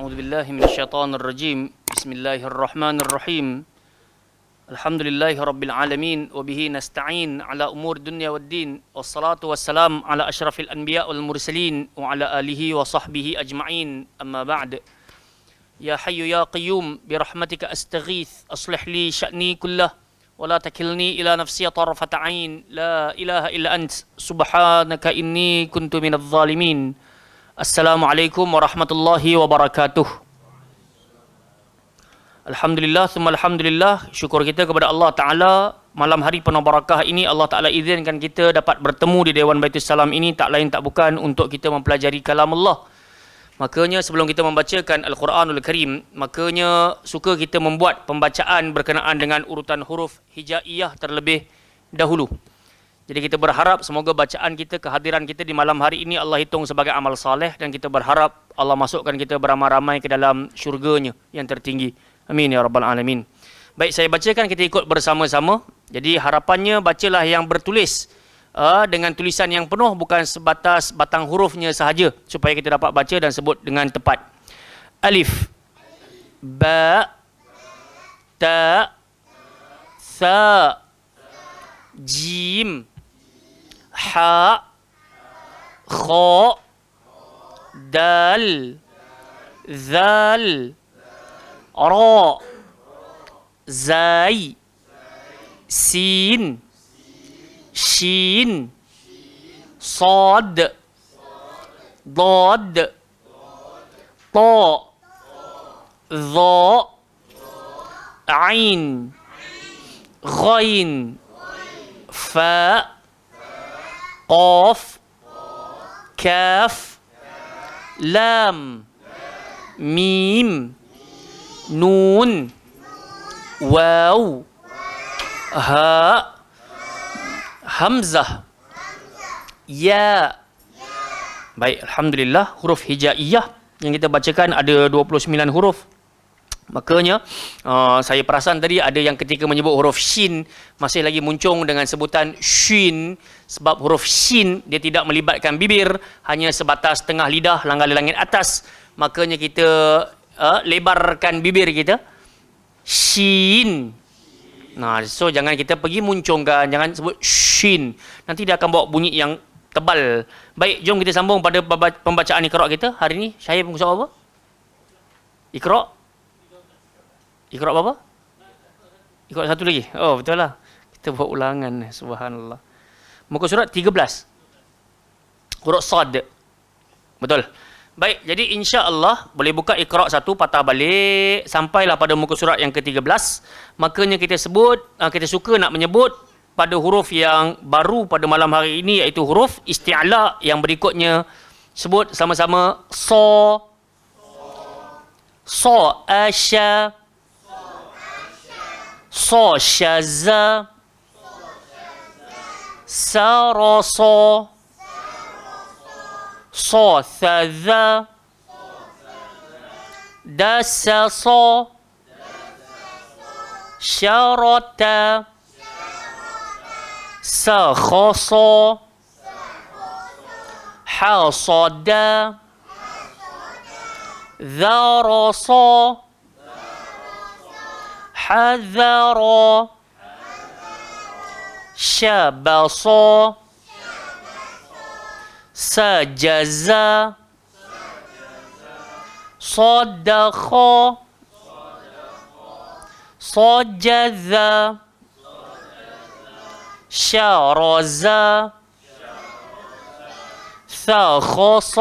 أعوذ بالله من الشيطان الرجيم بسم الله الرحمن الرحيم الحمد لله رب العالمين وبه نستعين على أمور الدنيا والدين والصلاة والسلام على أشرف الأنبياء والمرسلين وعلى آله وصحبه أجمعين أما بعد يا حي يا قيوم برحمتك أستغيث أصلح لي شأني كله ولا تكلني إلى نفسي طرفة عين لا إله إلا أنت سبحانك إني كنت من الظالمين Assalamualaikum warahmatullahi wabarakatuh. Alhamdulillah, thumma alhamdulillah. Syukur kita kepada Allah Ta'ala. Malam hari penuh barakah ini Allah Ta'ala izinkan kita dapat bertemu di Dewan Baitul Salam ini. Tak lain tak bukan untuk kita mempelajari kalam Allah. Makanya sebelum kita membacakan Al-Quranul Karim, makanya suka kita membuat pembacaan berkenaan dengan urutan huruf hijaiyah terlebih dahulu. Jadi kita berharap semoga bacaan kita, kehadiran kita di malam hari ini Allah hitung sebagai amal saleh dan kita berharap Allah masukkan kita beramai-ramai ke dalam syurganya yang tertinggi. Amin ya rabbal alamin. Baik, saya bacakan, kita ikut bersama-sama. Jadi harapannya bacalah yang bertulis dengan tulisan yang penuh, bukan sebatas batang hurufnya sahaja, supaya kita dapat baca dan sebut dengan tepat. Alif, ba, ta, tha, jim, ha, kha, dal, zal, ra, zai, sin, shin, sad, dad, ta, dha, ain, ghain, fa, qaf, kaf, lam, mim, nun, waw, ha, hamzah, ya. Baik, alhamdulillah, huruf hijaiyah yang kita bacakan ada 29 huruf. Makanya saya perasan tadi ada yang ketika menyebut huruf shin masih lagi muncung dengan sebutan shin, sebab huruf shin dia tidak melibatkan bibir, hanya sebatas tengah lidah, langgar-langit atas. Makanya kita lebarkan bibir kita, shin. Nah, so jangan kita pergi muncungkan, jangan sebut shin. Nanti dia akan bawa bunyi yang tebal. Baik, jom kita sambung pada pembacaan Iqra kita. Hari ini saya muka surat apa? Iqra? Iqra apa? Iqra satu lagi. Oh, betul lah. Kita buat ulangan. Subhanallah. Muka surat 13. Huruf sad. Betul. Baik, jadi insya-Allah boleh buka Iqra satu, patah balik sampailah pada muka surat yang ke-13. Makanya kita sebut, kita suka nak menyebut pada huruf yang baru pada malam hari ini, iaitu huruf isti'la yang berikutnya. Sebut sama-sama sa, sa asya, sa syaza, sa rasa, sa thaza, dasasa, syarata, sa khasa, hasada, dharasa, حذر شبص سجز صدق صجذ شرز ثخص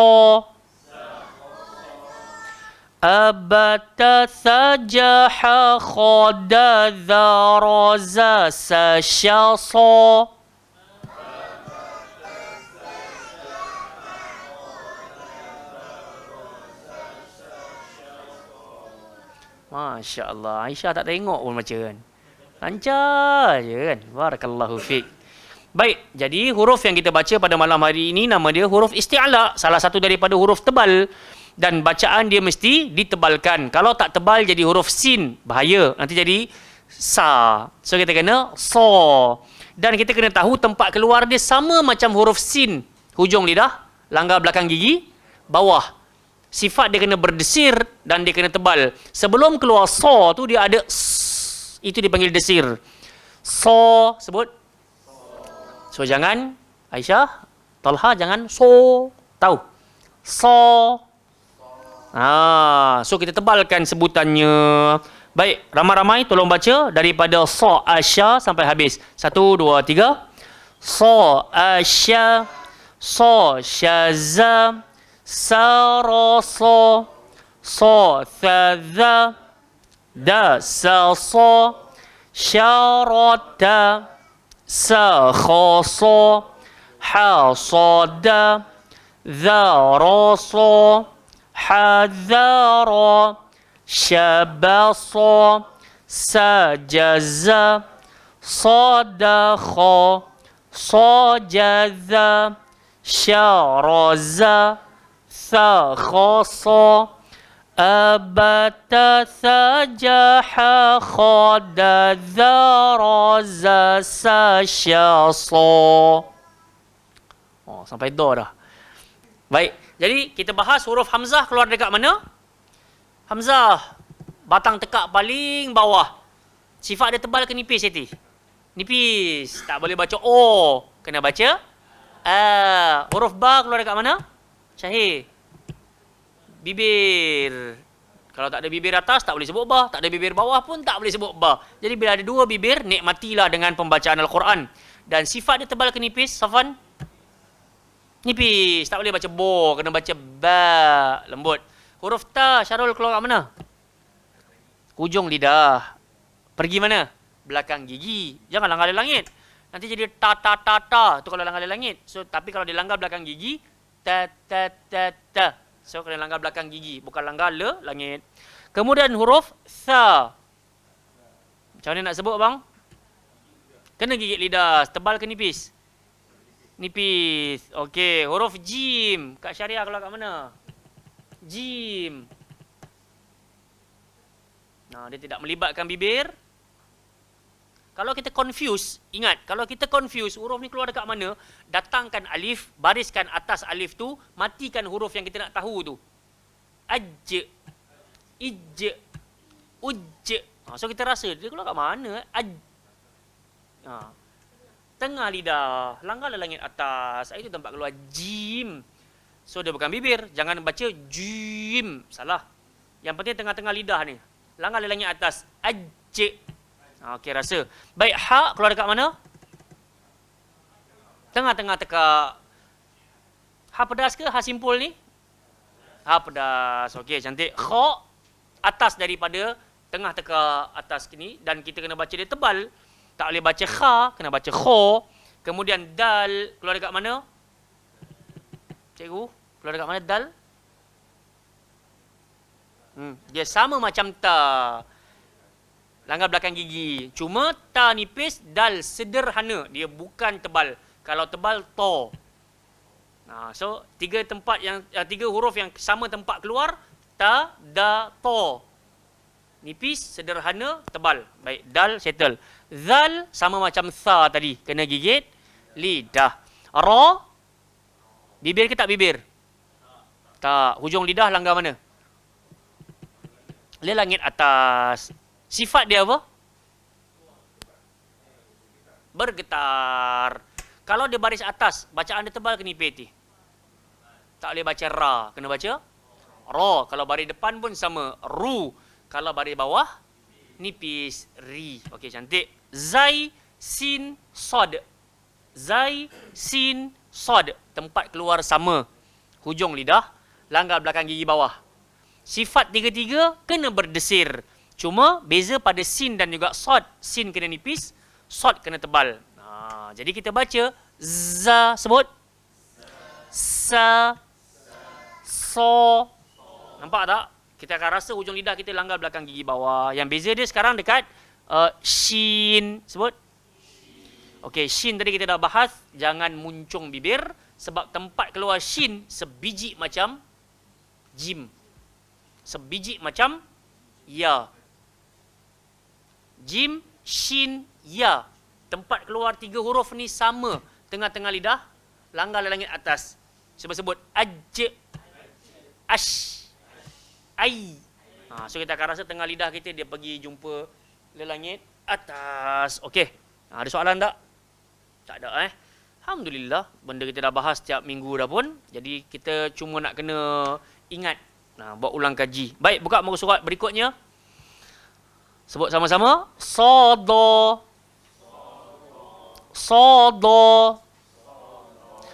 أبت ثجح خد ذرز سشص. Masya Allah, Aisyah tak tengok pun baca kan. Lancar je kan. Barakallahu fiqh. Baik, jadi huruf yang kita baca pada malam hari ini nama dia huruf isti'la, salah satu daripada huruf tebal. Dan bacaan dia mesti ditebalkan. Kalau tak tebal jadi huruf sin, bahaya. Nanti jadi sa. So kita kena so. Dan kita kena tahu tempat keluar dia sama macam huruf sin. Hujung lidah, langgar belakang gigi, bawah. sifat dia kena berdesir dan dia kena tebal. Sebelum keluar so tu dia ada itu dipanggil desir. So, sebut. So jangan Aisyah, Talha jangan so. Tahu? So. So kita tebalkan sebutannya. Baik, ramai-ramai tolong baca daripada so Asya sampai habis. 1, 2, 3. So Asya, so syaza, sarasa, so thaza, da sasa, syarata, sakhasa, hasada, dharasa, hadhara, syabasa, sajaza, sadakha, sajaza, syaraza, sakhasa, abata, sajaha, khada, dharaza, sasyasa. Sampai do dah. Baik, jadi kita bahas huruf Hamzah keluar dekat mana? Hamzah, batang tekak paling bawah. Sifat dia tebal ke nipis, Siti? Nipis. Tak boleh baca O. Kena baca A. Huruf Ba keluar dekat mana? Syahir. Bibir. Kalau tak ada bibir atas, tak boleh sebut Ba. Tak ada bibir bawah pun tak boleh sebut Ba. Jadi bila ada dua bibir, nikmatilah dengan pembacaan Al-Quran. Dan sifat dia tebal ke nipis, Safwan? Nipis. Tak boleh baca Bo. Kena baca Ba. Lembut. Huruf Ta, Syarul keluar kat mana? Hujung lidah. Pergi mana? Belakang gigi. Jangan langgar dari langit. Nanti jadi ta. Tu kalau langgar dari langit. So, tapi kalau dilanggar belakang gigi, ta. So, kena langgar belakang gigi. Bukan langgar langit. Kemudian huruf Tha. Macam mana nak sebut, bang? Kena gigit lidah. Tebal ke nipis? Nipis. Okey. Huruf Jim. Kak Syariah keluar kat mana? Jim. Nah, dia tidak melibatkan bibir. Kalau kita confuse, ingat, kalau kita confuse, huruf ni keluar dekat mana, datangkan alif, bariskan atas alif tu, matikan huruf yang kita nak tahu tu. Aj, ij, uj. So kita rasa, dia keluar kat mana? Aj. Tengah lidah, langgarlah langit atas. Itu tempat keluar jim. So dia bukan bibir, jangan baca jim. Salah. Yang penting tengah-tengah lidah ni. Langgarlah langit atas. Aj. Okey, rasa. Baik, ha keluar dekat mana? Tengah-tengah tekak. Ha pedas ke ha simpul ni? Ha pedas. Okey, cantik. Kha atas daripada tengah tekak atas ni, dan kita kena baca dia tebal. Tak boleh baca kha, kena baca kho. Kemudian dal keluar dekat mana? Cikgu, keluar dekat mana dal? Dia sama macam ta. Langgar belakang gigi. Cuma ta nipis, dal sederhana. Dia bukan tebal. Kalau tebal, to. So, tiga huruf yang sama tempat keluar. Ta, da, to. Nipis, sederhana, tebal. Baik, dal, settle. Zal, sama macam tha tadi. Kena gigit lidah. Ra, bibir ke tak bibir? Tak. Hujung lidah langgar mana? Dia langit atas. Sifat dia apa? Bergetar. Kalau dia baris atas, bacaan dia tebal ke nipis? Tak boleh baca ra. Kena baca ra. Kalau baris depan pun sama. Ru. Kalau baris bawah, nipis. Ri. Okey, cantik. Zai, sin, sod. Zai, sin, sod. Tempat keluar sama. Hujung lidah, langgar belakang gigi bawah. Sifat tiga-tiga kena berdesir. Cuma beza pada sin dan juga sod. Sin kena nipis, sod kena tebal. Jadi kita baca za, sebut. Sa, so. Nampak tak? Kita akan rasa hujung lidah kita langgar belakang gigi bawah. Yang beza dia sekarang dekat shin. Sebut. Okey, shin tadi kita dah bahas. Jangan muncung bibir. Sebab tempat keluar shin sebiji macam jim. Sebiji macam ya. Jim, shin, ya. Tempat keluar tiga huruf ni sama. Tengah-tengah lidah. Langgar langit atas. Sebut-sebut. Aj. Ash. Ai. So kita akan rasa tengah lidah kita dia pergi jumpa langit atas. Okey. Ada soalan tak? Tak ada Alhamdulillah, benda kita dah bahas setiap minggu dah pun. Jadi kita cuma nak kena ingat. Buat ulang kaji. Baik, buka muka surat berikutnya. Sebut sama-sama. Sada. Sada.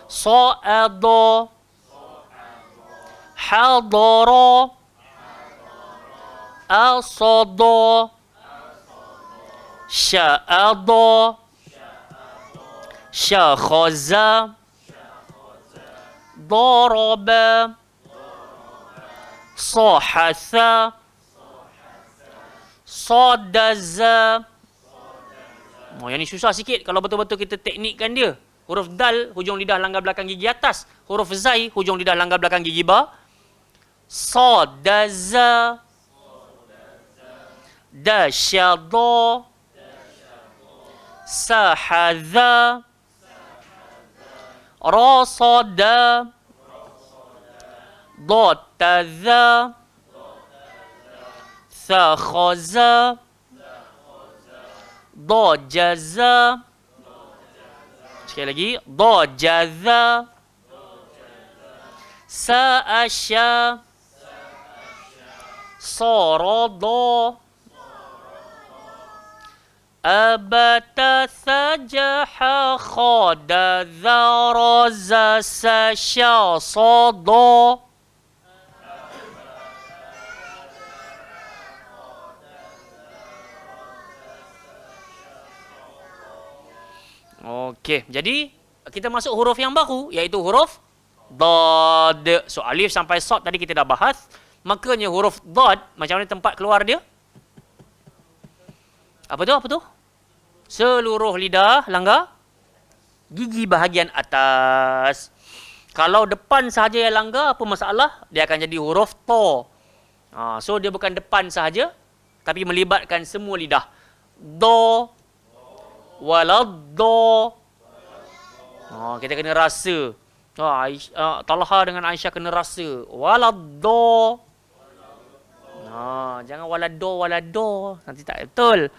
Sa'ada. Hadara. Asada. Sya'ada. Syakhaza. Daraba. Sahatha. Sadaza. Yang ni susah sikit kalau betul-betul kita teknikkan dia. Huruf dal, hujung lidah langgar belakang gigi atas. Huruf zai, hujung lidah langgar belakang gigi bawah. Sadaza. Dasyada. Sahadha. Rasada. Dataza. Thakhaza. Dajaza. Sekali lagi. Dajaza. Sa'asya. Sarada. Abata sajaha khada dharaza sasya sada. Okey, jadi kita masuk huruf yang baru iaitu huruf dad. So alif sampai sad tadi kita dah bahas. Makanya huruf dad macam mana tempat keluar dia? Apa tu? Seluruh lidah langgar gigi bahagian atas. Kalau depan sahaja yang langgar, apa masalah? Dia akan jadi huruf ta. So dia bukan depan sahaja, tapi melibatkan semua lidah. Do, waladdo. Kita kena rasa. Talha dengan Aisyah kena rasa. Waladdo. Jangan waladdo. Nanti tak betul.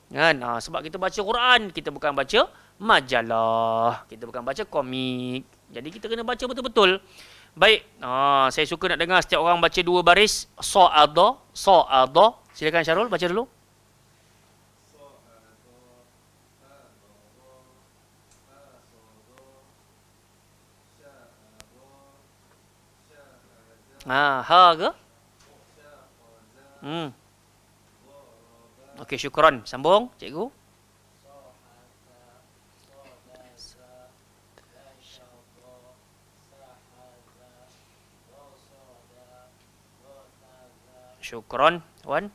Kan? Sebab kita baca Quran, kita bukan baca majalah. Kita bukan baca komik. Jadi kita kena baca betul-betul. Baik. Saya suka nak dengar setiap orang baca 2 baris. Sa'ada. Silakan Syarul, baca dulu. Ha ke? Okey, syukran. Sambung, cikgu. Syukran, Wan.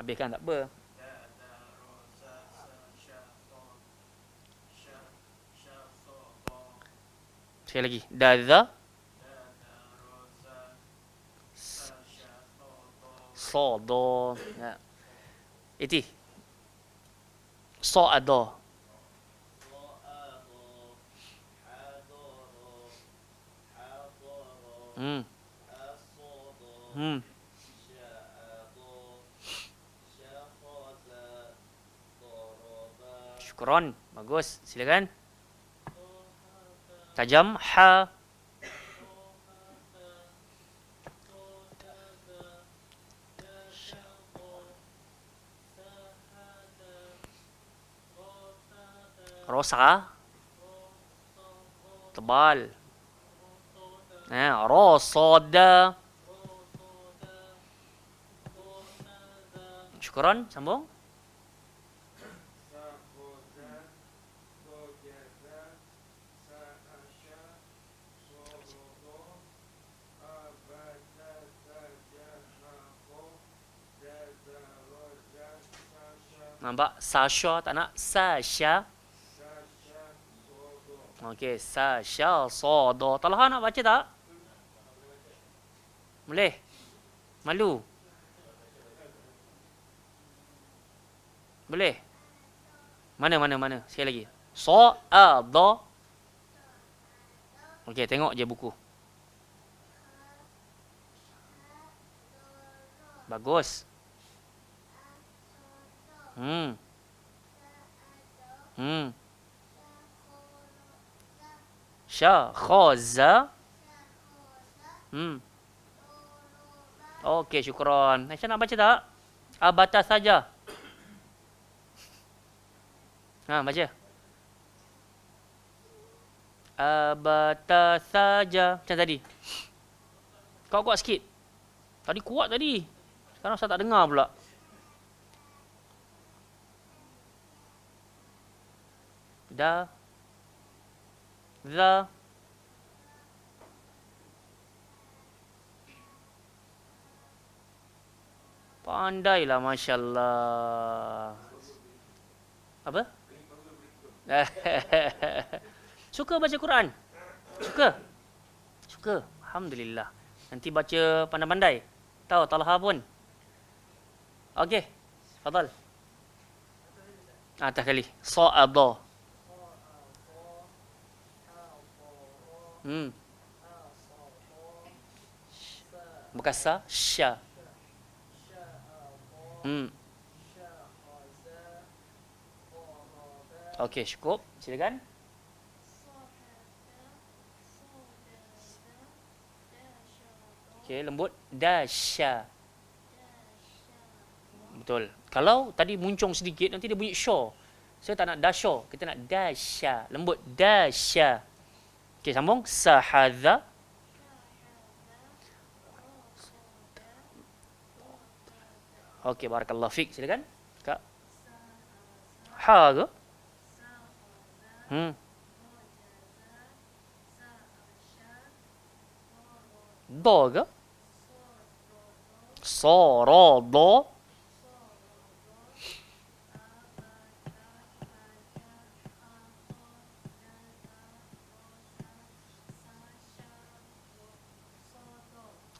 Habiskan tak apa. Sekali lagi. Daza. Sodo. Iti. So'ado. Syukron. Bagus. Silakan. Tajam. Ha. Rosa. Tebal. Rosoda. Syukron. Sambung. Nampak? Sasha tak nak? Sasha. Okey, Sasha, Sodo. Talha nak baca tak? Boleh? Malu? Boleh? Mana? Sekali lagi. Sa'ada. Okey, tengok je buku. Bagus. Hmm. Hmm. Syakhaza. Hmm. Okey, syukran. Aisyah nak baca tak? Abatas saja. Ha, baca. Abatas saja. Macam tadi. Kau kuat sikit. Tadi kuat tadi. Sekarang saya tak dengar pula. Da. Za. Pandailah, Masya Allah. Apa? Suka baca Quran? Suka. Alhamdulillah. Nanti baca pandai-pandai. Tahu Talha pun. Okey. Fadal. Atas kali. Sa'ada. Hmm. Bukan sa, sya. Hmm. Okey, cukup. Silakan. Okey, lembut. Dasya. Betul. Kalau tadi muncung sedikit, nanti dia bunyi sya. Saya tak nak dasya. Kita nak dasya. Lembut. Dasya. Okey, sambung. Sahadha. Okey, barakallahu fik. Silakan. Kak. Ha ke? Hmm. Do ke? Sarada.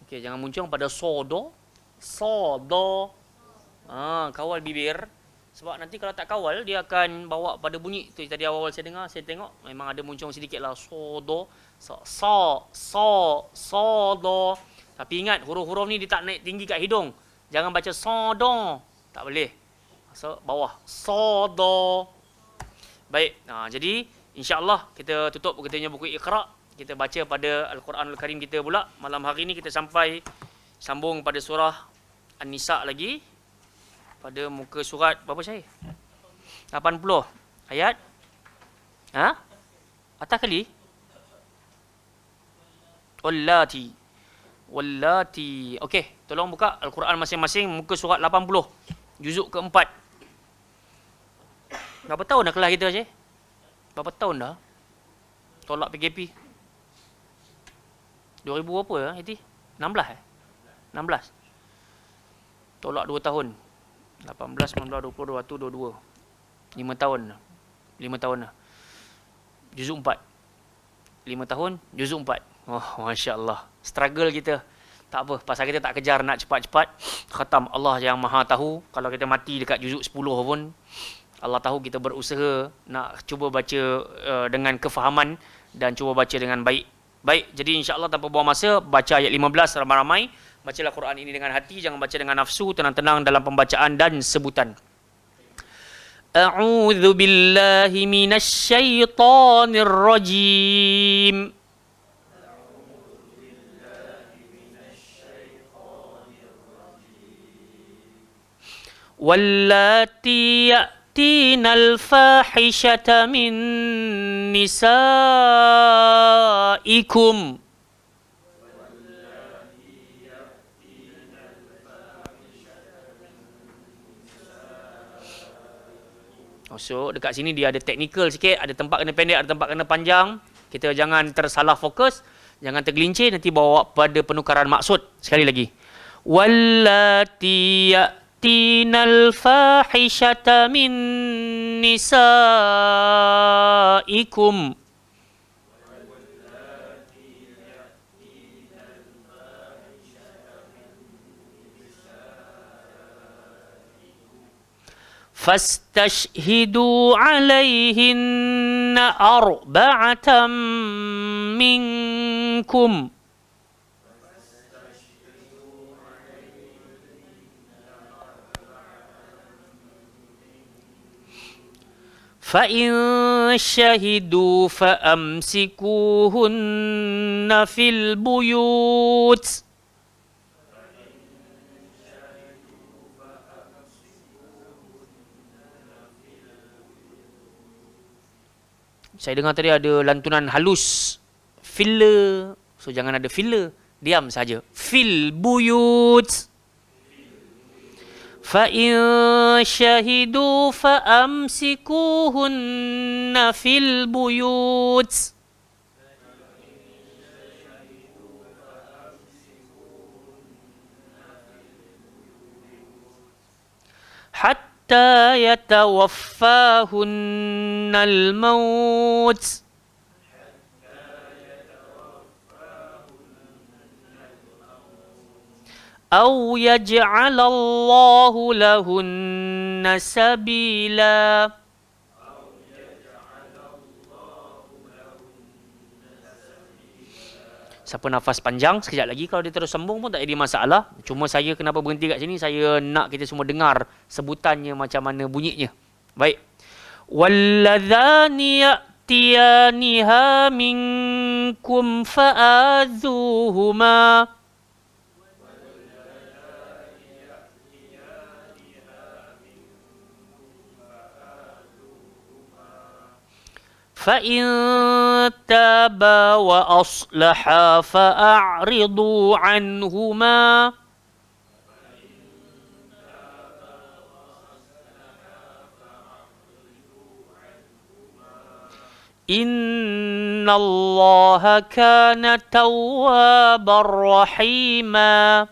Okey, jangan muncung pada sodo. Sodo. Kawal bibir. Sebab nanti kalau tak kawal, dia akan bawa pada bunyi. Tu tadi awal-awal saya dengar, saya tengok. Memang ada muncung sedikit lah. Sodo. Sodo. Tapi ingat, huruf-huruf ni dia tak naik tinggi kat hidung. Jangan baca sodo. Tak boleh. So, bawah. Sodo. Baik. Jadi, insyaAllah kita tutup kita punya buku Iqra'. Kita baca pada Al-Quranul Karim kita pula. Malam hari ni kita sampai sambung pada surah An-Nisa lagi. Pada muka surat berapa saya? 80. Ayat? Atas kali? Wallati. Okey, tolong buka Al-Quran masing-masing muka surat 80. Juzuk keempat. Berapa tahun dah kelas kita, Cik? Berapa tahun dah? Tolak PKP. 2000 berapa ya, Iti? 16 16. Tolak 2 tahun. 18, 19, 20, 21, 22. 5 tahun. 5 tahun dah. Juzuk 4. 5 tahun, juzuk 4. Oh, Masya Allah. Struggle kita. Tak apa, pasal kita tak kejar nak cepat-cepat. Khatam Allah yang maha tahu. Kalau kita mati dekat juzuk 10 pun, Allah tahu kita berusaha nak cuba baca dengan kefahaman dan cuba baca dengan baik. Baik, jadi insya-Allah tanpa buang masa, baca ayat 15 ramai-ramai. Bacalah Quran ini dengan hati, jangan baca dengan nafsu, tenang-tenang dalam pembacaan dan sebutan. A'udzu billahi minasy syaithanir rajim. Wallati ya'tinal fahishata min nisaikum. So, dekat sini dia ada technical sikit, ada tempat kena pendek, ada tempat kena panjang. Kita jangan tersalah fokus, jangan tergelincir, nanti bawa pada penukaran maksud. Sekali lagi. Wallati ya'tinal fahishata min nisaikum. فاستشهدوا عليهن أربعة منكم فإن شهدوا فأمسكوهن في البيوت Saya dengar tadi ada lantunan halus. Filler. So, jangan ada filler. Diam saja. Fil buyut. فَإِن شَهِدُوا فَأَمْسِكُوهُنَّ فِي الْبُيُوتِ حَتَّى يَتَوَفَّاهُنَّ الْمَوْتُ أو يجعل الله لهن سبيلا. Siapa nafas panjang sekejap lagi kalau dia terus sambung pun tak ada masalah. Cuma saya kenapa berhenti kat sini, saya nak kita semua dengar sebutannya macam mana bunyinya. Baik. Walladzani ya'tiyaniha minkum fa'adhuhuma فَإِن تَابَا وَأَصْلَحَا فَأَعْرِضُوا عَنْهُمَا إِنَّ اللَّهَ كَانَ تَوَّابًا رَحِيمًا.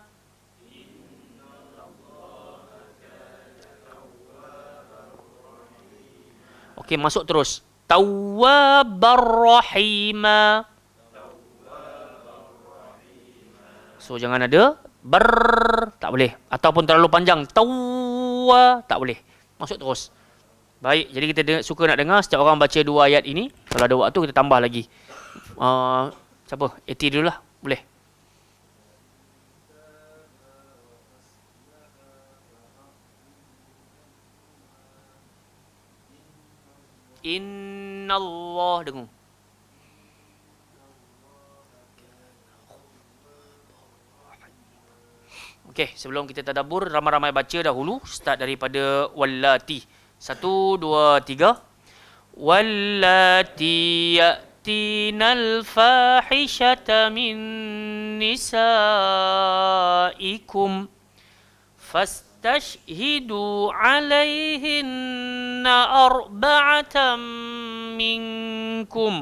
Okey, masuk terus. Tawwabar rahima. So jangan ada tak boleh, ataupun terlalu panjang tawwa, tak boleh. Masuk terus. Baik, jadi kita suka nak dengar setiap orang baca 2 ayat ini. Kalau ada waktu kita tambah lagi. Siapa? Eti dululah, boleh. Innallah, dengung. Okey, sebelum kita tadabbur, ramai-ramai baca dahulu. Start daripada wallati. 1, 2, 3. Wallati ya'tinal fahishata min nisaikum فاستشهدوا عليهن 4 منكم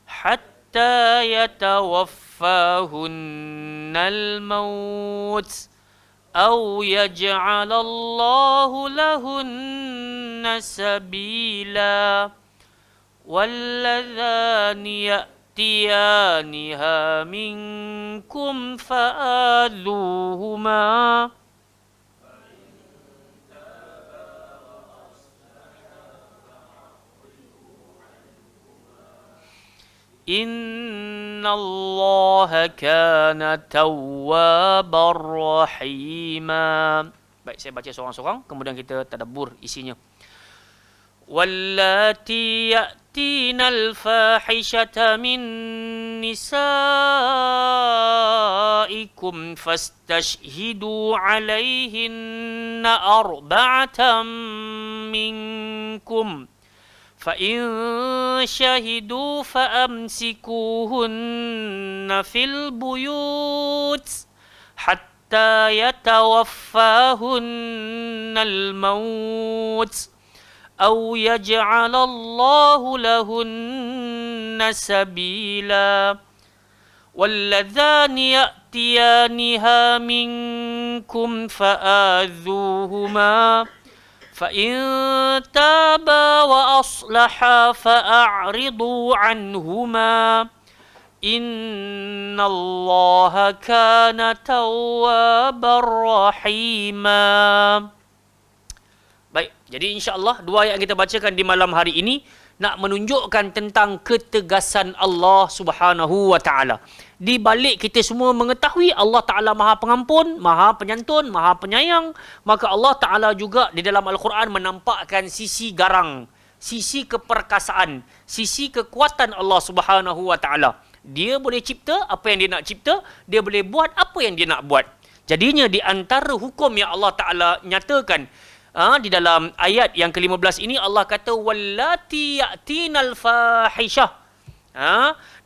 حتى يتوفاهن الموت أو يجعل الله لهن سبيلا. واللذان يأتيانها منكم فآذوهما إن الله كان توابا رحيما. Baik, saya baca seorang-seorang, kemudian kita tadabbur isinya. واللاتي يأتين الفاحشة من نسائكم فاستشهدوا عليهن 4 منكم فإن شهدوا فأمسكوهن في البيوت حتى يتوفاهن الموت أو يجعل الله لهن سبيلا. واللذان يأتيانها منكم فآذوهما فإن تابا وأصلحا فأعرضوا عنهما Innallaha kana tawwabar rahima. Baik, jadi insya-Allah dua ayat yang kita bacakan di malam hari ini nak menunjukkan tentang ketegasan Allah Subhanahu wa taala. Di balik kita semua mengetahui Allah Taala Maha Pengampun, Maha Penyantun, Maha Penyayang, maka Allah Taala juga di dalam Al-Quran menampakkan sisi garang, sisi keperkasaan, sisi kekuatan Allah Subhanahu wa taala. Dia boleh cipta apa yang dia nak cipta, dia boleh buat apa yang dia nak buat. Jadinya di antara hukum yang Allah Taala nyatakan di dalam ayat yang ke-15 ini, Allah kata wallati ya'tinal fahisyah.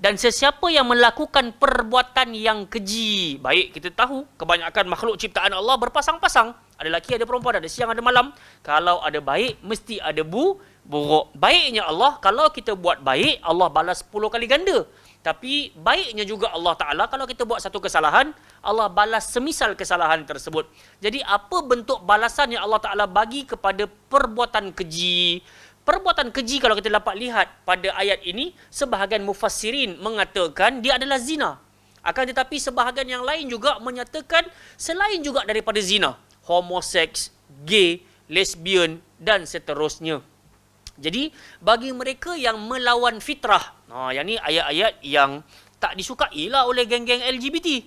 Dan sesiapa yang melakukan perbuatan yang keji. Baik, kita tahu kebanyakan makhluk ciptaan Allah berpasang-pasang. Ada lelaki, ada perempuan, ada siang, ada malam. Kalau ada baik, mesti ada buruk. Baiknya Allah, kalau kita buat baik, Allah balas 10 kali ganda. Tapi baiknya juga Allah Ta'ala, kalau kita buat satu kesalahan, Allah balas semisal kesalahan tersebut. Jadi apa bentuk balasan yang Allah Ta'ala bagi kepada perbuatan keji? Perbuatan keji kalau kita dapat lihat pada ayat ini, sebahagian mufassirin mengatakan dia adalah zina. Akan tetapi sebahagian yang lain juga menyatakan selain juga daripada zina, homoseks, gay, lesbian dan seterusnya. Jadi bagi mereka yang melawan fitrah, yang ni ayat-ayat yang tak disukai lah oleh geng-geng LGBT.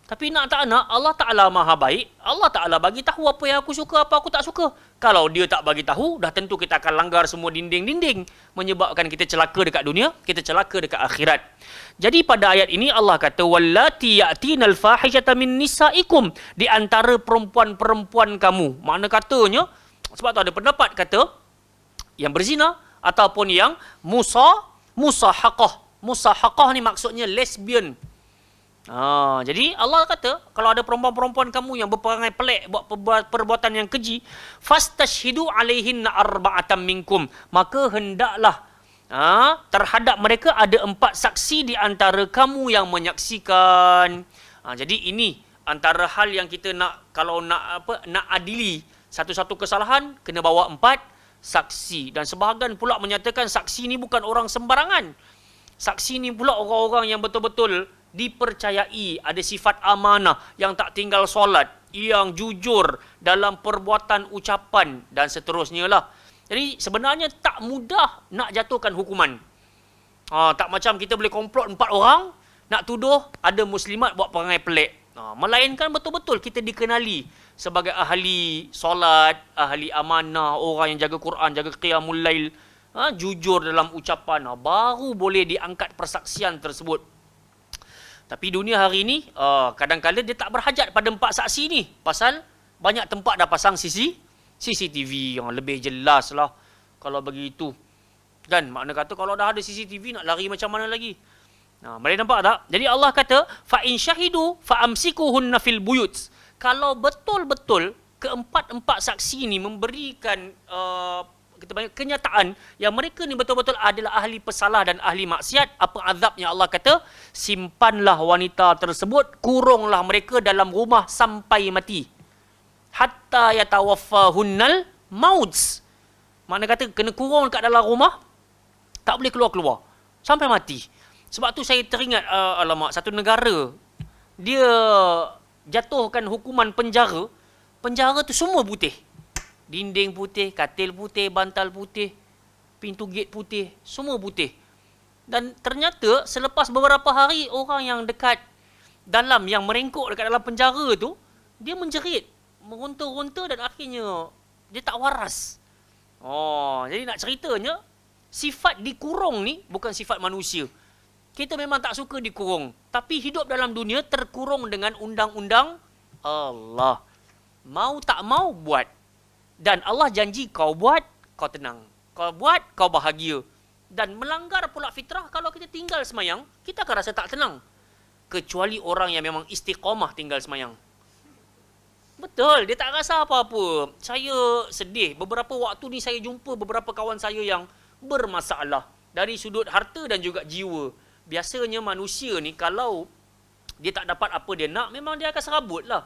Tapi nak tak nak, Allah Ta'ala Maha baik. Allah Ta'ala bagi tahu apa yang aku suka, apa aku tak suka. Kalau dia tak bagi tahu, dah tentu kita akan langgar semua dinding-dinding, menyebabkan kita celaka dekat dunia, kita celaka dekat akhirat. Jadi pada ayat ini Allah kata wallati ya'tinal fahishata min nisaikum, di antara perempuan-perempuan kamu. Makna katanya, sebab tu ada pendapat kata yang berzina ataupun yang musahaqah. Musahaqah ni maksudnya lesbian. Jadi Allah kata kalau ada perempuan-perempuan kamu yang berperangai pelik, buat perbuatan yang keji, fastashhidu alaihinna arba'atan minkum, maka hendaklah terhadap mereka ada 4 saksi di antara kamu yang menyaksikan. Jadi ini antara hal yang kita nak, kalau nak adili satu-satu kesalahan, kena bawa 4 saksi. Dan sebahagian pula menyatakan saksi ni bukan orang sembarangan. Saksi ni pula orang-orang yang betul-betul dipercayai, ada sifat amanah, yang tak tinggal solat, yang jujur dalam perbuatan, ucapan dan seterusnya lah. Jadi sebenarnya tak mudah nak jatuhkan hukuman. Tak macam kita boleh komplot 4 orang nak tuduh ada muslimat buat perangai pelik. Melainkan betul-betul kita dikenali sebagai ahli solat, ahli amanah, orang yang jaga Quran, jaga qiyamul lail, jujur dalam ucapan, baru boleh diangkat persaksian tersebut. Tapi dunia hari ini, kadang-kadang dia tak berhajat pada 4 saksi ni. Pasal banyak tempat dah pasang CCTV yang lebih jelas lah kalau begitu. Kan, makna kata kalau dah ada CCTV nak lari macam mana lagi? Boleh nampak tak? Jadi Allah kata, fa in syahidu fa amsikuhunna fil buyut. Kalau betul-betul keempat-empat saksi ni memberikan kenyataan yang mereka ni betul-betul adalah ahli pesalah dan ahli maksiat, apa azabnya? Allah kata, simpanlah wanita tersebut, kurunglah mereka dalam rumah sampai mati. Hatta yatawaffahunnal mauts. Makna kata kena kurung kat dalam rumah, tak boleh keluar-keluar sampai mati. Sebab tu saya teringat satu negara dia jatuhkan hukuman penjara. Penjara tu semua putih. Dinding putih, katil putih, bantal putih, pintu gate putih, semua putih. Dan ternyata selepas beberapa hari, orang yang dekat dalam, yang merengkuk dekat dalam penjara tu, dia menjerit, meronta-ronta dan akhirnya dia tak waras. Jadi nak ceritanya, sifat dikurung ni bukan sifat manusia. Kita memang tak suka dikurung, tapi hidup dalam dunia terkurung dengan undang-undang Allah. Mau tak mau buat. Dan Allah janji kau buat, kau tenang. Kau buat, kau bahagia. Dan melanggar pula fitrah, kalau kita tinggal semayang, kita akan rasa tak tenang. Kecuali orang yang memang istiqamah tinggal semayang. Betul, dia tak rasa apa-apa. Saya sedih. Beberapa waktu ni saya jumpa beberapa kawan saya yang bermasalah. Dari sudut harta dan juga jiwa. Biasanya manusia ni kalau dia tak dapat apa dia nak, memang dia akan serabut lah.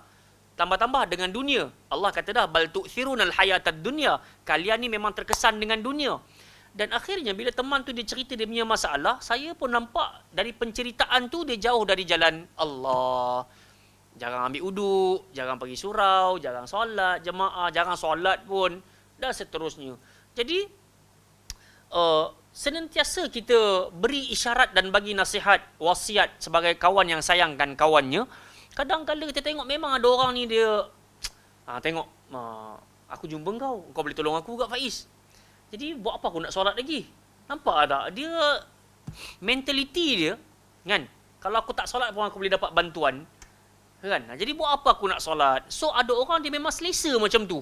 Tambah-tambah dengan dunia. Allah kata dah, bal tu'thirunal hayatad dunya. Kalian ni memang terkesan dengan dunia. Dan akhirnya bila teman tu dia cerita dia punya masalah, saya pun nampak dari penceritaan tu dia jauh dari jalan Allah. Jarang ambil uduk, jarang pergi surau, jarang solat jemaah, jarang solat pun dan seterusnya. Jadi senantiasa kita beri isyarat dan bagi nasihat, wasiat sebagai kawan yang sayangkan kawannya. Kadang-kadang kita tengok memang ada orang ni dia tengok aku jumpa kau boleh tolong aku ke Faiz? Jadi buat apa aku nak solat lagi? Nampak tak? Dia mentaliti dia kan. Kalau aku tak solat pun aku boleh dapat bantuan. Kan? Jadi buat apa aku nak solat? So ada orang dia memang selesa macam tu.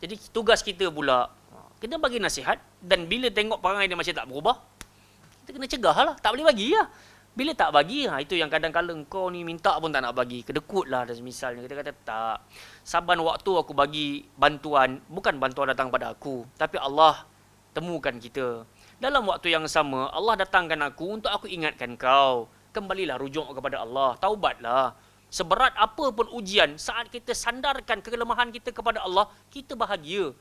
Jadi tugas kita pula kita bagi nasihat dan bila tengok perangai dia macam tak berubah, kita kena cegah lah. Tak boleh bagi lah. Bila tak bagi, itu yang kadang-kadang kau ni minta pun tak nak bagi. Kedekut lah misalnya. Kita kata tak. Saban waktu aku bagi bantuan, bukan bantuan datang pada aku. Tapi Allah temukan kita. Dalam waktu yang sama, Allah datangkan aku untuk aku ingatkan kau. Kembalilah rujuk kepada Allah. Taubatlah. Seberat apa pun ujian, saat kita sandarkan kelemahan kita kepada Allah, kita bahagia.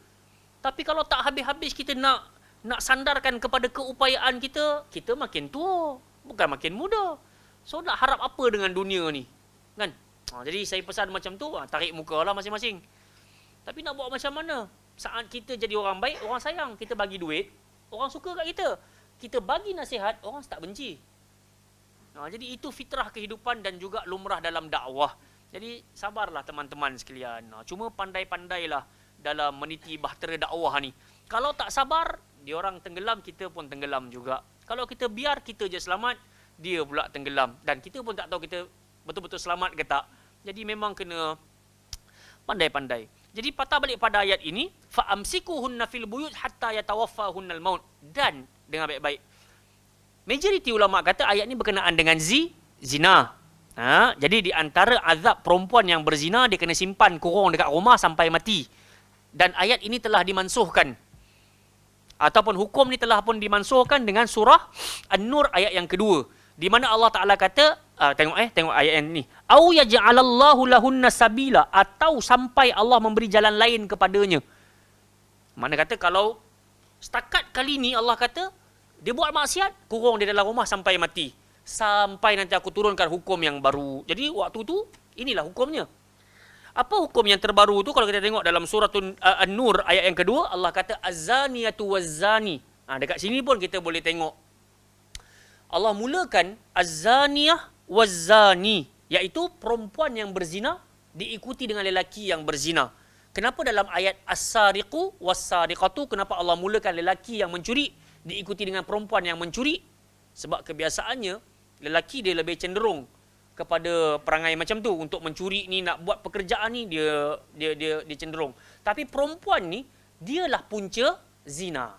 Tapi kalau tak habis-habis kita nak sandarkan kepada keupayaan kita, kita makin tua. Bukan makin muda. So nak harap apa dengan dunia ni? Kan? Jadi saya pesan macam tu, tarik muka lah masing-masing. Tapi nak buat macam mana? Saat kita jadi orang baik, orang sayang. Kita bagi duit, orang suka kat kita. Kita bagi nasihat, orang tak benci. Jadi itu fitrah kehidupan dan juga lumrah dalam dakwah. Jadi sabarlah teman-teman sekalian. Cuma pandai-pandailah dalam meniti bahtera dakwah ni. Kalau tak sabar, dia orang tenggelam, kita pun tenggelam juga. Kalau kita biar kita je selamat, dia pula tenggelam. Dan kita pun tak tahu kita betul-betul selamat ke tak. Jadi memang kena pandai-pandai. Jadi patah balik pada ayat ini, fa'amsikuhunna fil buyut hatta yatawaffahunnal maut. Dan dengar baik-baik. Majoriti ulama kata ayat ini berkenaan dengan zina. Jadi di antara azab perempuan yang berzina, dia kena simpan kurung dekat rumah sampai mati. Dan ayat ini telah dimansuhkan. Ataupun hukum ni telah pun dimansuhkan dengan surah An-Nur ayat yang kedua. Di mana Allah Ta'ala kata, tengok ayat yang ni. Au yaj'alallahu lahunna sabila. Atau sampai Allah memberi jalan lain kepadanya. Mana kata kalau setakat kali ni Allah kata, dia buat maksiat, kurung dia dalam rumah sampai mati. Sampai nanti aku turunkan hukum yang baru. Jadi waktu tu, inilah hukumnya. Apa hukum yang terbaru tu? Kalau kita tengok dalam surah An-Nur ayat yang kedua, Allah kata az-zaniyatu waz-zani. Dekat sini pun kita boleh tengok. Allah mulakan az-zaniyah waz-zani, iaitu perempuan yang berzina diikuti dengan lelaki yang berzina. Kenapa dalam ayat as-sariqu was-sariqatu kenapa Allah mulakan lelaki yang mencuri diikuti dengan perempuan yang mencuri? Sebab kebiasaannya lelaki dia lebih cenderung kepada perangai macam tu, untuk mencuri ni, nak buat pekerjaan ni dia cenderung. Tapi perempuan ni dialah punca zina.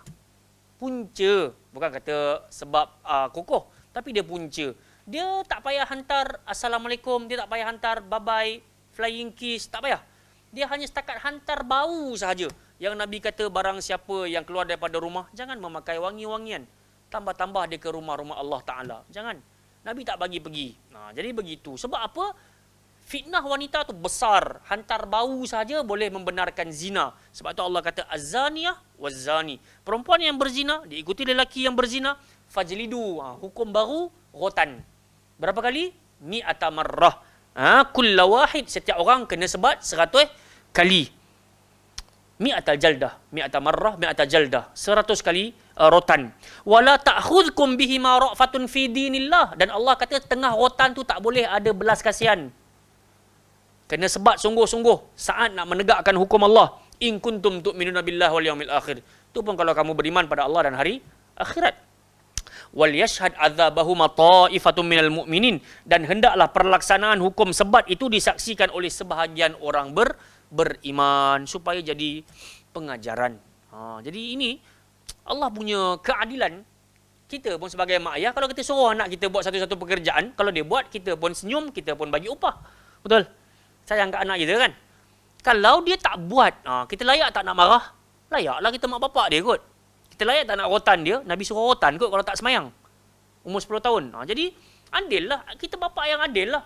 Punca, bukan kata sebab kokoh, tapi dia punca. Dia tak payah hantar assalamualaikum, dia tak payah hantar bye bye, flying kiss, tak payah. Dia hanya setakat hantar bau sahaja. Yang Nabi kata barang siapa yang keluar daripada rumah jangan memakai wangi-wangian. Tambah-tambah dia ke rumah-rumah Allah Ta'ala. Jangan. Nabi tak bagi pergi. Jadi begitu. Sebab apa? Fitnah wanita tu besar. Hantar bau saja boleh membenarkan zina. Sebab tu Allah kata az-zaniyah waz-zani. Perempuan yang berzina diikuti lelaki yang berzina, fajlidu. Hukum baru rotan. Berapa kali? Mi'ata marrah. Kulla wahid, setiap orang kena sebat 100 kali. Mi'ata jaldah. Mi'ata marrah, mi'ata jaldah. 100 kali rotan. Wala ta'khudhukum bihima ra'fatun fi dinillah. Dan Allah kata tengah rotan tu tak boleh ada belas kasihan. Kena sebat sungguh-sungguh saat nak menegakkan hukum Allah. In kuntum tu'minuna billahi wal yaumil akhir. Tu pun kalau kamu beriman pada Allah dan hari akhirat. Wal yashhad adzabahum ta'ifatun minal mu'minin. Dan hendaklah perlaksanaan hukum sebat itu disaksikan oleh sebahagian orang beriman supaya jadi pengajaran. Jadi ini Allah punya keadilan. Kita pun sebagai mak ayah, kalau kita suruh anak kita buat satu-satu pekerjaan, kalau dia buat, kita pun senyum, kita pun bagi upah. Betul? Sayang kat anak kita kan? Kalau dia tak buat, kita layak tak nak marah? Layaklah kita mak bapak dia kot. Kita layak tak nak rotan dia? Nabi suruh rotan kot kalau tak semayang. Umur 10 tahun. Jadi, adil lah. Kita bapak yang adil lah.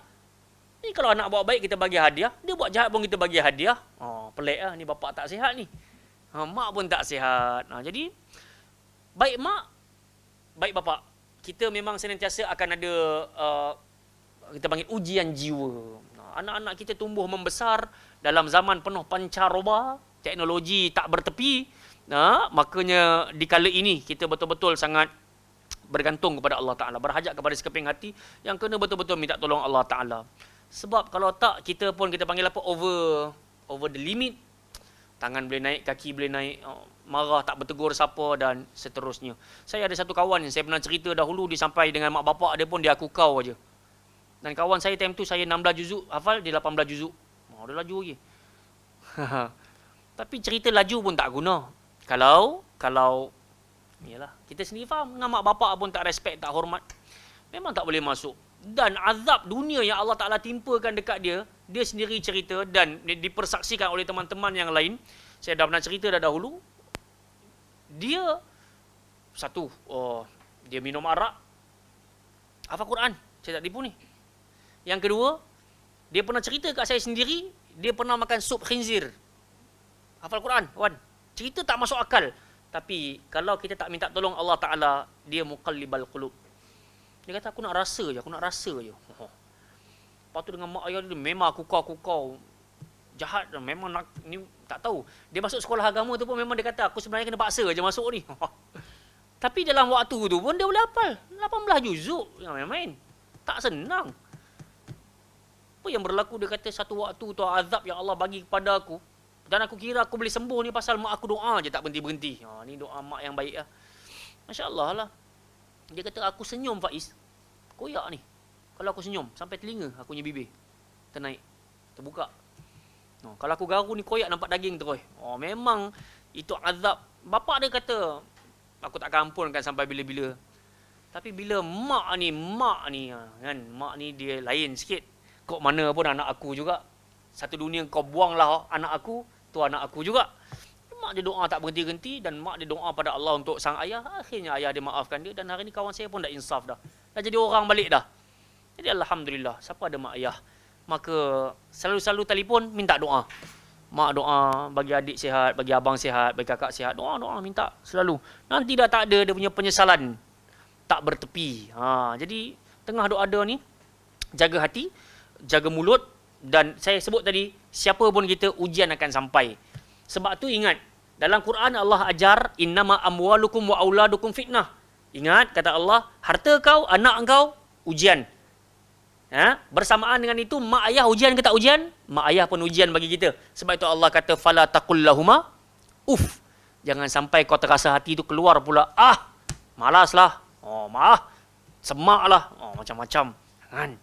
Ni kalau anak buat baik, kita bagi hadiah. Dia buat jahat pun kita bagi hadiah. Pelik lah. Ni bapak tak sihat ni. Mak pun tak sihat. Jadi, Baik mak, baik bapa, kita memang senantiasa akan ada kita panggil ujian jiwa. Anak-anak kita tumbuh membesar dalam zaman penuh pancaroba, teknologi tak bertepi. Makanya di kala ini kita betul-betul sangat bergantung kepada Allah Ta'ala, berhajat kepada sekeping hati yang kena betul-betul minta tolong Allah Ta'ala. Sebab kalau tak, kita pun kita panggil apa, over the limit. Tangan boleh naik, kaki boleh naik, marah tak bertegur siapa dan seterusnya. Saya ada satu kawan yang saya pernah cerita dahulu, dia sampai dengan mak bapak dia pun dia aku kau aja. Dan kawan saya time tu saya 16 juzuk hafal, dia 18 juzuk. Dia laju lagi. Tapi cerita laju pun tak guna. Kalau yalah, kita sendiri faham, dengan mak bapak pun tak respect, tak hormat, memang tak boleh masuk. Dan azab dunia yang Allah Ta'ala timpakan dekat dia, dia sendiri cerita dan dipersaksikan oleh teman-teman yang lain. Saya dah pernah cerita dah dahulu. Dia satu, dia minum arak, hafal Quran, saya tak tipu ni. Yang kedua, dia pernah cerita kat saya sendiri, dia pernah makan sup khinzir. Hafal Quran, kawan. Cerita tak masuk akal. Tapi kalau kita tak minta tolong Allah Ta'ala, dia muqallibal qulub. Dia kata, aku nak rasa je. Lepas tu dengan mak ayah dia, memang aku kau jahat. Memang nak, ni tak tahu. Dia masuk sekolah agama tu pun memang dia kata, aku sebenarnya kena paksa je masuk ni. Tapi dalam waktu tu pun dia boleh hafal 18 juzuk. Main-main. Tak senang. Apa yang berlaku, dia kata satu waktu tu azab yang Allah bagi kepada aku. Dan aku kira aku boleh sembuh ni pasal mak aku doa je tak berhenti-berhenti. Ni doa mak yang baik lah. Masya Allah lah. Dia kata aku senyum Faiz. Koyak ni. Kalau aku senyum sampai telinga aku punya bibir ternaik, terbuka. Kalau aku garu ni koyak nampak daging terus. Memang itu azab. Bapak dia kata aku tak ampunkan sampai bila-bila. Tapi bila mak ni kan, mak ni dia lain sikit. Kok mana pun anak aku juga. Satu dunia kau buanglah anak aku, tu anak aku juga. Mak dia doa tak berhenti-henti dan mak dia doa pada Allah untuk sang ayah. Akhirnya ayah dia maafkan dia dan hari ni kawan saya pun dah insaf dah. Dah jadi orang balik dah. Jadi alhamdulillah, siapa ada mak ayah, maka selalu-selalu telefon minta doa. Mak doa bagi adik sihat, bagi abang sihat, bagi kakak sihat. Doa minta selalu. Nanti dah tak ada dia punya penyesalan tak bertepi. Jadi tengah doa ni jaga hati, jaga mulut. Dan saya sebut tadi, siapa pun kita ujian akan sampai. Sebab tu ingat, dalam Quran Allah ajar, innama amwalukum wa auladukum fitnah. Ingat, kata Allah, harta kau, anak kau, ujian. Bersamaan dengan itu, mak ayah ujian ke tak ujian? Mak ayah pun ujian bagi kita. Sebab itu Allah kata, fala taqul lahuma uff. Jangan sampai kau terasa hati itu keluar pula, malaslah, maaf, semaklah, macam-macam. Kan?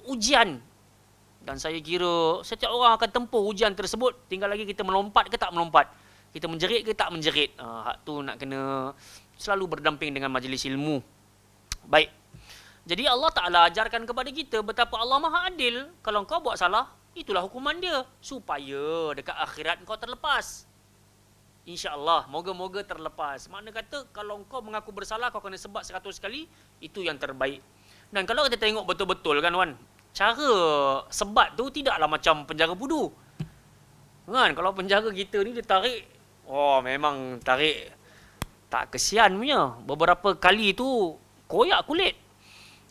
Ujian. Dan saya kira setiap orang akan tempuh ujian tersebut. Tinggal lagi kita melompat ke tak melompat. Kita menjerit ke tak menjerit. Hak tu nak kena selalu berdamping dengan majlis ilmu. Baik. Jadi Allah Ta'ala ajarkan kepada kita betapa Allah Maha Adil. Kalau kau buat salah, itulah hukuman dia. Supaya dekat akhirat kau terlepas. InsyaAllah, moga-moga terlepas. Makna kata, kalau kau mengaku bersalah, kau kena sebat 100 kali. Itu yang terbaik. Dan kalau kita tengok betul-betul kan, Wan, cara sebat tu tidaklah macam penjara budu. Kan, kalau penjara kita ni dia tarik, memang tarik tak kesian punya. Beberapa kali tu koyak kulit.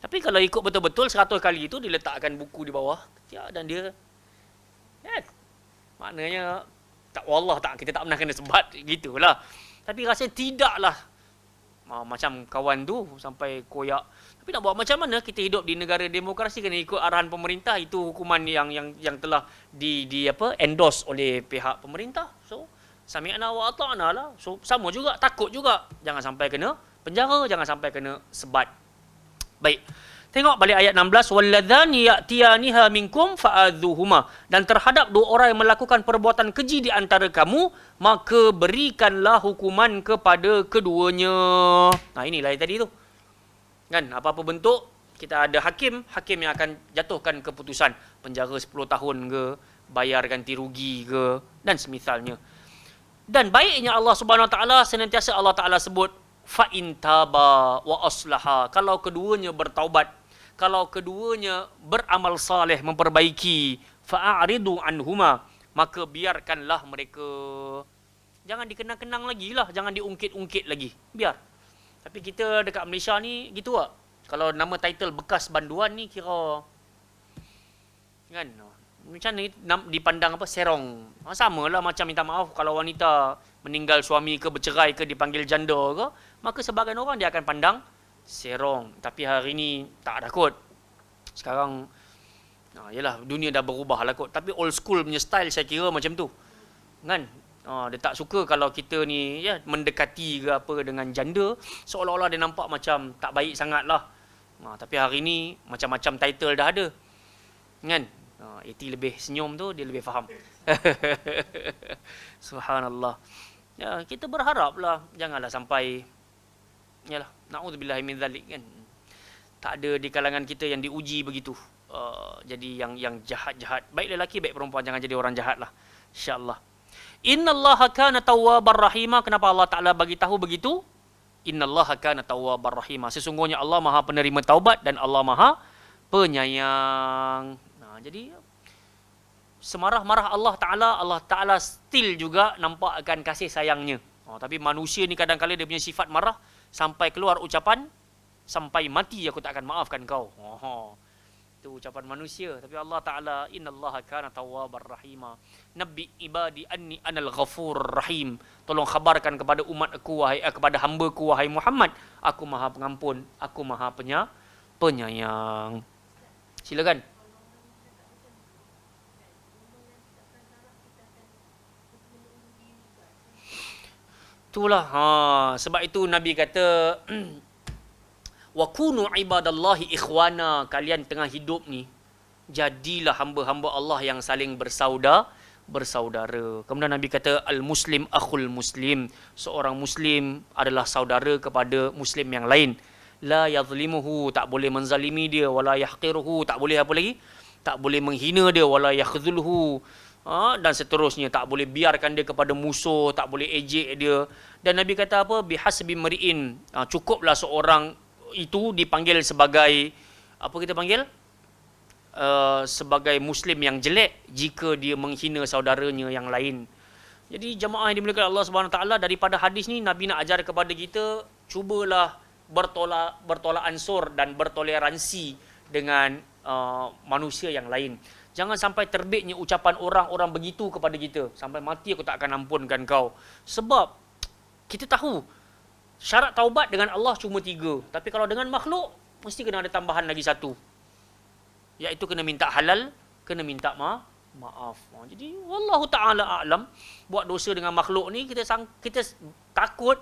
Tapi kalau ikut betul-betul 100 kali tu dia letakkan buku di bawah dan dia maknanya tak, wallah tak, kita tak pernah kena sebat gitulah. Tapi rasanya tidaklah macam kawan tu sampai koyak. Tapi nak buat macam mana, kita hidup di negara demokrasi, kena ikut arahan pemerintah. Itu hukuman yang telah endorse oleh pihak pemerintah. So sami'na wa ata'na lah. So sama juga, takut juga jangan sampai kena penjara, jangan sampai kena sebat. Baik. Tengok balik ayat 16, walladzani ya'tiyaniha minkum fa'adzuhuma. Dan terhadap dua orang yang melakukan perbuatan keji di antara kamu, maka berikanlah hukuman kepada keduanya. Inilah yang tadi tu. Kan, apa-apa bentuk, kita ada hakim yang akan jatuhkan keputusan penjara 10 tahun ke, bayar ganti rugi ke, dan semisalnya. Dan baiknya Allah Subhanahu Wa Taala, senantiasa Allah Taala sebut fa in taba wa aslaha. Kalau keduanya bertaubat, kalau keduanya beramal saleh, memperbaiki, fa'aridu anhuma, maka biarkanlah mereka. Jangan dikenang-kenang lagi lah, jangan diungkit-ungkit lagi. Biar. Tapi kita dekat Malaysia ni gitu lah. Kalau nama title bekas banduan ni kira kan macam ni dipandang apa serong. Samalah macam minta maaf kalau wanita meninggal suami ke bercerai ke dipanggil janda ke, maka sebagian orang dia akan pandang serong. Tapi hari ni tak ada kot. Sekarang yalah dunia dah berubah lah kot. Tapi old school punya style saya kira macam tu. Kan? Dia tak suka kalau kita ni ya mendekati ke apa dengan janda, seolah-olah dia nampak macam tak baik sangat lah. Tapi hari ni macam-macam title dah ada. Kan? Eti lebih senyum tu, dia lebih faham. Subhanallah. Ya, kita berharap lah janganlah sampai yalah, na'udzubillahi min zalik kan. Tak ada di kalangan kita yang diuji begitu. Jadi yang jahat-jahat, baik lelaki baik perempuan, jangan jadi orang jahat lah. InsyaAllah. Innallaha kana tawwabar rahima. Kenapa Allah Ta'ala bagi tahu begitu? Innallaha kana tawwabar rahima. Sesungguhnya Allah Maha penerima taubat dan Allah Maha penyayang. Jadi semarah-marah Allah Ta'ala still juga nampak akan kasih sayangnya. Tapi manusia ni kadang-kadang dia punya sifat marah sampai keluar ucapan, sampai mati aku tak akan maafkan kau. Itu ucapan manusia. Tapi Allah Ta'ala, innallaha kana tawwabar rahima. Nabi ibadi anni anal ghafur rahim. Tolong khabarkan kepada umat aku, kepada hamba-Ku wahai Muhammad, aku Maha Pengampun, aku Maha Penyayang. Silakan. Itulah. Sebab itu Nabi kata wa kunu ibadallahi ikhwana. Kalian tengah hidup ni jadilah hamba-hamba Allah yang saling bersaudara. Kemudian Nabi kata al-muslim akhul muslim. Seorang muslim adalah saudara kepada muslim yang lain. La yazlimuhu, tak boleh menzalimi dia, wala yahqiruhu, tak boleh apa lagi? Tak boleh menghina dia, wala yakhzulhu. Dan seterusnya, tak boleh biarkan dia kepada musuh, tak boleh ejek dia. Dan Nabi kata apa? Bihasbi mari'in. Cukuplah seorang itu dipanggil sebagai apa kita panggil? Sebagai muslim yang jelek jika dia menghina saudaranya yang lain. Jadi jemaah yang dimuliakan Allah Subhanahu Wa Taala, daripada hadis ni Nabi nak ajar kepada kita, cubalah bertolak ansur dan bertoleransi dengan manusia yang lain. Jangan sampai terbitnya ucapan orang-orang begitu kepada kita. Sampai mati aku tak akan ampunkan kau. Sebab kita tahu syarat taubat dengan Allah cuma 3. Tapi kalau dengan makhluk, mesti kena ada tambahan lagi 1. Iaitu kena minta halal, kena minta maaf. Jadi wallahu ta'ala a'lam. Buat dosa dengan makhluk ni, kita takut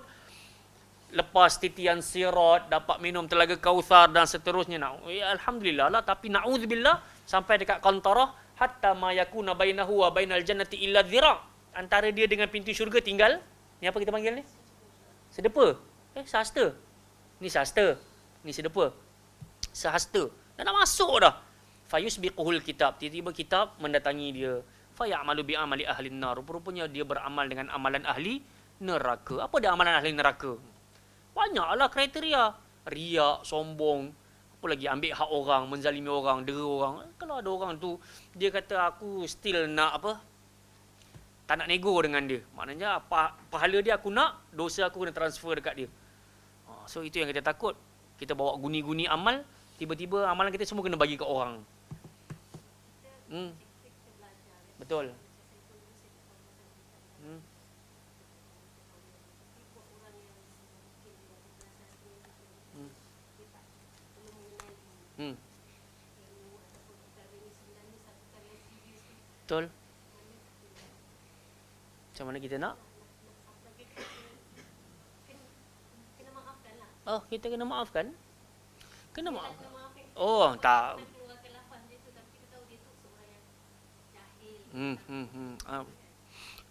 lepas titian sirat, dapat minum telaga Kautsar dan seterusnya. Alhamdulillah lah. Tapi na'udzubillah, sampai dekat kantarah, hatta ma yakuna bainahu wa bainal jannati illa dhira'. Antara dia dengan pintu syurga tinggal, ni apa kita panggil ni? Sedepa. Sehasta. Ni sehasta. Ni sedepa. Sehasta. Dah nak masuk dah. Fayusbiquhul kitab. Tiba-tiba kitab mendatangi dia. Fayamalu bi amali ahli nar. Rupanya dia beramal dengan amalan ahli neraka. Apa dia amalan ahli neraka? Banyaklah kriteria. Riak, sombong, apa lagi, ambil hak orang, menzalimi orang, dera orang. Kalau ada orang tu dia kata aku still nak apa, tak nak nego dengan dia, maknanya pahala dia aku nak, dosa aku kena transfer dekat dia. So itu yang kita takut. Kita bawa guni-guni amal, tiba-tiba amalan kita semua kena bagi ke orang. Betul. Betul. Macam mana kita nak? Kita kena maafkan. Kena maafkan. Tak.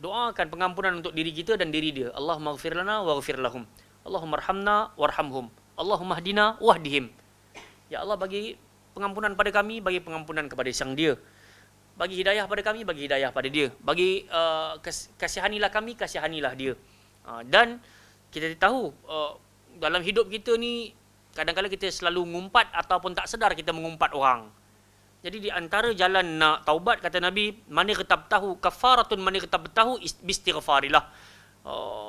Doakan pengampunan untuk diri kita dan diri dia. Allahumma ghfir lana waghfir lahum. Allahumma arhamna warhamhum. Allahumma hdina wahdihim. Ya Allah, bagi pengampunan pada kami, bagi pengampunan kepada sang dia. Bagi hidayah pada kami, bagi hidayah pada dia. Bagi kasihanilah kami, kasihanilah dia. Dan kita tahu dalam hidup kita ni kadang-kadang kita selalu ngumpat ataupun tak sedar kita mengumpat orang. Jadi di antara jalan nak taubat, kata Nabi, man yaghtab tahu kafaratun man yaghtab tahu bistighfarillah.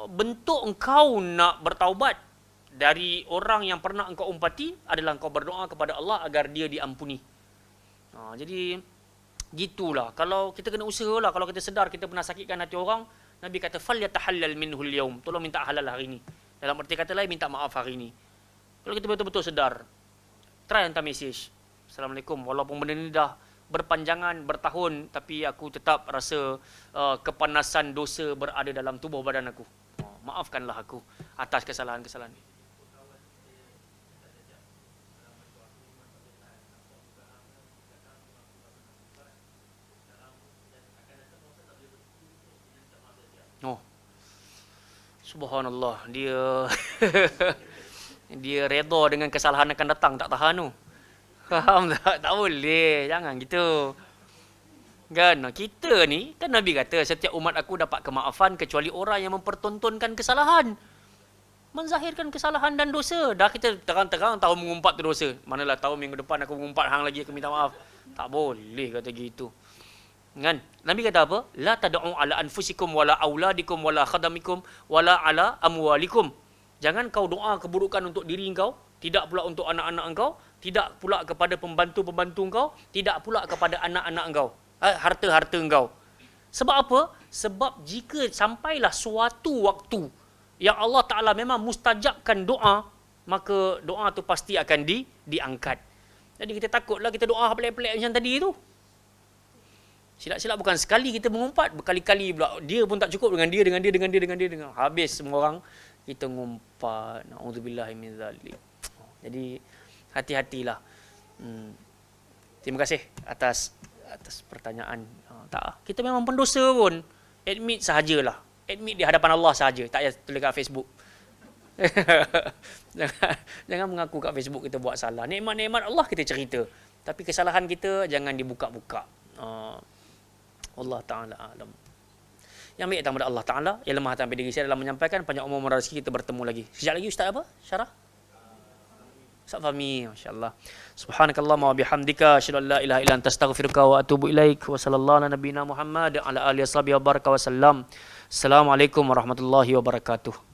bentuk engkau nak bertaubat dari orang yang pernah engkau umpati adalah engkau berdoa kepada Allah agar dia diampuni. Jadi gitulah. Kalau kita kena usahalah, kalau kita sedar kita pernah sakitkan hati orang, Nabi kata falyatahallal minhul yaum, tolong minta halal hari ini. Dalam arti kata lain, minta maaf hari ini. Kalau kita betul-betul sedar, try hantar mesej. Assalamualaikum, walaupun benda ni dah berpanjangan, bertahun, tapi aku tetap rasa kepanasan dosa berada dalam tubuh badan aku. Maafkanlah aku atas kesalahan-kesalahan ni. Oh, subhanallah, dia dia redha dengan kesalahan akan datang, tak tahan tu. Faham tak? Tak boleh, jangan gitu. Kan, kita ni, kan Nabi kata, setiap umat aku dapat kemaafan kecuali orang yang mempertontonkan kesalahan. Menzahirkan kesalahan dan dosa. Dah kita terang-terang tahu mengumpat tu dosa. Manalah tahu minggu depan aku mengumpat hang lagi, aku minta maaf. Tak boleh kata gitu. Kan? Nabi kata apa? La tad'u ala anfusikum wala auladikum wala khadamikum wala ala amwalikum. Jangan kau doa keburukan untuk diri engkau, tidak pula untuk anak-anak engkau, tidak pula kepada pembantu-pembantu engkau, tidak pula kepada anak-anak engkau, harta-harta engkau. Sebab apa? Sebab jika sampailah suatu waktu yang Allah Ta'ala memang mustajabkan doa, maka doa tu pasti akan diangkat. Jadi kita takutlah kita doa pelik-pelik macam tadi tu. Silap-silap bukan sekali kita mengumpat, berkali-kali pula. Dia pun tak cukup dengan dia. Habis semua orang kita ngumpat. Na'udzubillahi min zalik. Jadi hati-hatilah. Terima kasih atas pertanyaan. Tak, kita memang pendosa pun. Admit sahajalah. Admit di hadapan Allah sahaja. Tak payah tulis kat Facebook. jangan mengaku kat Facebook kita buat salah. Nikmat-nikmat Allah kita cerita. Tapi kesalahan kita jangan dibuka-buka. Allah Ta'ala alam. Yang baik datang kepada Allah Ta'ala, yang lemah datang diri saya dalam menyampaikan. Panjang umur rezeki, kita bertemu lagi. Sekejap lagi Ustaz apa? Syarah? Ustaz Fahmi, masya-Allah. Subhanakallahumma wa bihamdika, asyhadu an la ilaha illa anta, astaghfiruka wa atubu ilaik. Wa sallallahu ala nabiyyina Muhammad ala alihi washabihi wa baraka wa sallam. Assalamualaikum warahmatullahi wabarakatuh.